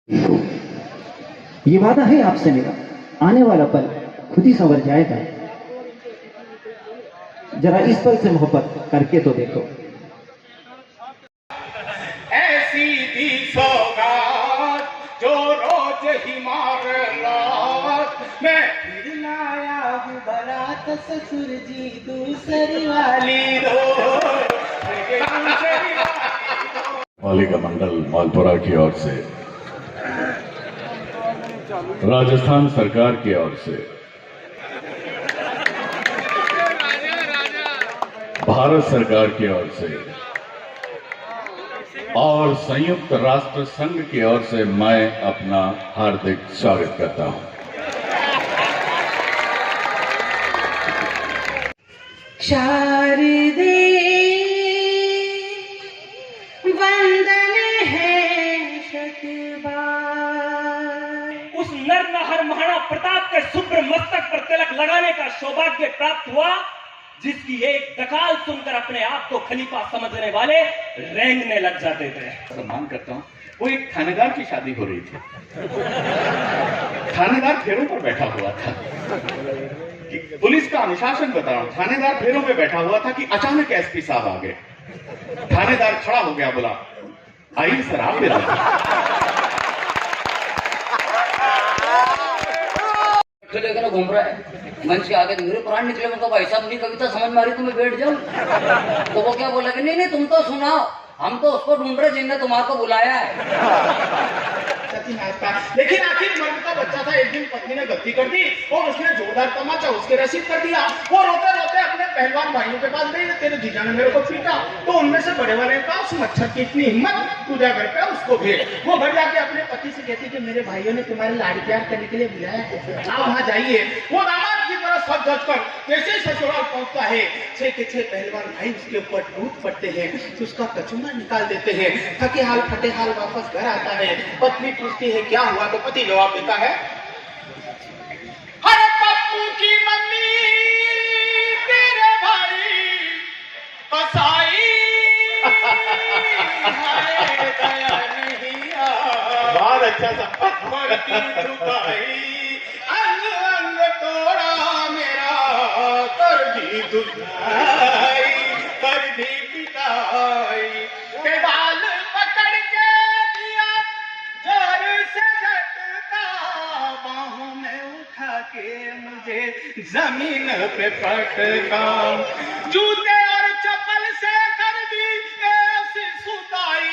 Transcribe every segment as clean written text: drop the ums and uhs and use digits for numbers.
ये वादा है आपसे मेरा, आने वाला पल खुद ही संवर जाएगा। जरा इस पल से मोहब्बत करके तो देखो। ऐसी दी सौगात जो रोज ही मार लात, मैं फिर लाया हूँ बारात ससुर जी दूसरी वाली दो। मालिका मंडल मालपुरा की ओर से, राजस्थान सरकार की ओर से, भारत सरकार की ओर से और संयुक्त राष्ट्र संघ की ओर से मैं अपना हार्दिक स्वागत करता हूं। शारदे वंदन है शतबार। उस नर नहर महाराणा प्रताप के शुभ्र मस्तक पर तिलक लगाने का सौभाग्य प्राप्त हुआ, जिसकी एक दकाल सुनकर अपने आप को खलीफा समझने वाले रेंगने लग जाते थे। सम्मान करता हूँ। वो एक थानेदार की शादी हो रही थी। थानेदार फेरों पर बैठा हुआ था। पुलिस का अनुशासन बता रहा हूं। थानेदार फेरों पे बैठा हुआ था कि अचानक एसपी साहब आ गए। थानेदार खड़ा हो गया, बोला आइए सर आप भी लेकर घूम रहा है मंच के आगे, मेरे प्राण निकले। मैं भाई साहब मेरी कविता समझ में आ रही, तो मैं बैठ जाऊं। तो वो क्या बोला कि नहीं नहीं तुम तो सुनाओ, हम तो उसको ढूंढ रहे जिसने तुम्हारे बुलाया है। लेकिन आखिर मर्द का बच्चा था। एक दिन पत्नी ने गलती कर दी और उसने जोरदार तमाचा उसके रसीद कर दिया। वो रोते रोते अपने पहलवान भाइयों के पास गई, तेरे जीजा ने मेरे को पीटा। तो उनमें से बड़े वाले ने कहा उस मच्छर की इतनी हिम्मत, पूजा घर पे उसको भेज। वो घर जाके अपने पति से कहती कि मेरे भाइयों ने तुम्हारे लाड़ प्यार करने के लिए बुलाया है, आप वहां जाइए। वो दामाद की तरह सज धज कर जैसे ससुराल पहुंचता है, 6 के 6 पहलवान भाई उसके ऊपर टूट पड़ते हैं, तो उसका कचुमा निकाल देते हैं। थके हाल फटे हाल वापस घर आता है। पत्नी पूछती है क्या हुआ, तो पति जवाब देता है अरे पप्पू की मम्मी तेरे भाई फसाई, दया नहीं बहुत अच्छा सा मरती छुपाई, अंग अंग तोड़ा मेरा, कर दी दुश्मनाई, कर दी पिटाई, के बाल पकड़ के दिया जोर से झटका, बाहों में उठा के मुझे जमीन पे पटका, जूते और चप्पल से कर दी ऐसी सुताई,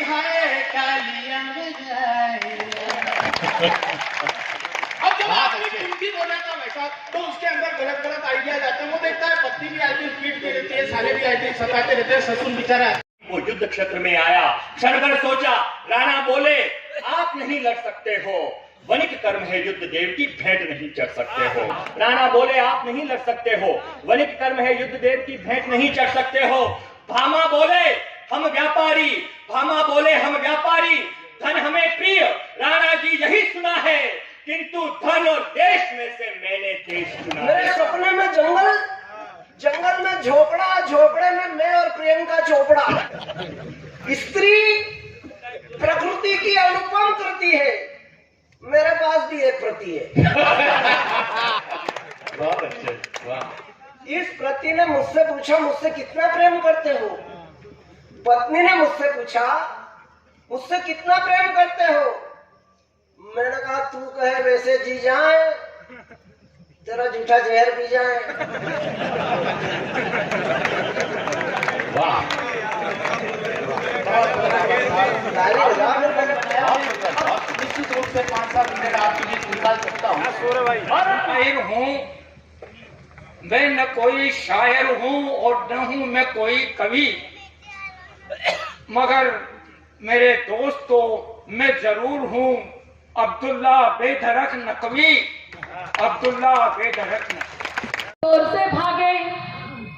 हाय तालियां बजाई। अब जब आपने हिंदी बोला था वैसा, तो उसके अंदर गलत गलत आइडिया जाते हैं। वो देखता है पत्नी भी आई थिंक पीटती रहती है, साले भी आई थिंक सताते रहते हैं, ससुर बेचारा। वो युद्ध क्षेत्र में आया, क्षण भर सोचा। राणा बोले आप नहीं लड़ सकते हो, वनिक कर्म है युद्ध देव की भेंट नहीं चढ़ सकते हो। राणा बोले आप नहीं लड़ सकते हो, वनिक कर्म है युद्ध देव की भेंट नहीं चढ़ सकते हो। भामा बोले हम व्यापारी, भामा बोले हम व्यापारी, धन हमें प्रिय, राणा जी यही सुना है, किंतु धन और देश में से मैंने देश चुना। मेरे सपने में जंगल, जंगल में झोपड़ा, झोपड़े में मैं और प्रियंका चोपड़ा। स्त्री प्रकृति की अनुपम कृति है, मेरे पास भी एक प्रति है। बहुत अच्छे, वाह। इस प्रति ने मुझसे पूछा मुझसे कितना प्रेम करते हो। पत्नी ने मुझसे पूछा मुझसे कितना प्रेम करते हो। मैंने कहा तू कहे वैसे जी जाए, तेरा जूठा जहर पी जाए। वाह निश्चित रूप से 5-7 मिनट आपके बीच निकाल सकता हूँ। हूँ मैं न कोई शायर हूँ और न हूँ मैं कोई कवि, मगर मेरे दोस्तों मैं जरूर हूँ अब्दुल्ला बेधड़क नकवी, अब्दुल्ला बेधड़क नकवी। जोर से भागे,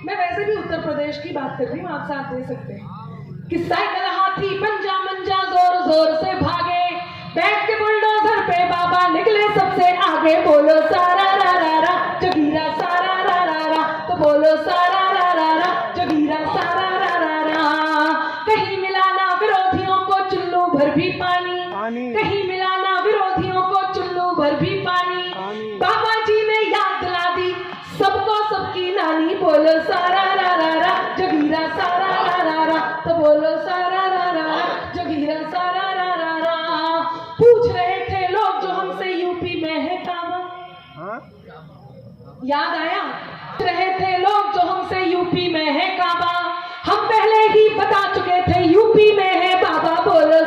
मैं वैसे भी उत्तर प्रदेश की बात कर रही हूँ, आप साथ दे सकते हैं कि साइकिल हाथी पंजा मंजा जोर जोर से भागे, बैठ के बुलडोजर पे बाबा निकले सबसे आगे। बोलो सारा रा रा रा जगीरा, सारा रा रा रा, तो बोलो सारा रा रा रा जगीरा, सारा रा रा रा। कहीं मिलाना विरोधियों को चुल्लू भर भी पानी, कहीं मिलाना विरोधियों को चुल्लू भर भी पानी। बाबा जी ने याद दिला दी सबको सबकी नानी। बोलो सारा रा रा रा जगीरा सारा रा रा रा, तो बोलो सारा रा रा रा जगीरा सारा रा रा रा। पूछ रहे थे लोग जो हमसे यूपी में है काबा, याद आया? पूछ रहे थे लोग जो हमसे यूपी में है काबा, हम पहले ही बता चुके थे यूपी में है बाबा। बोलो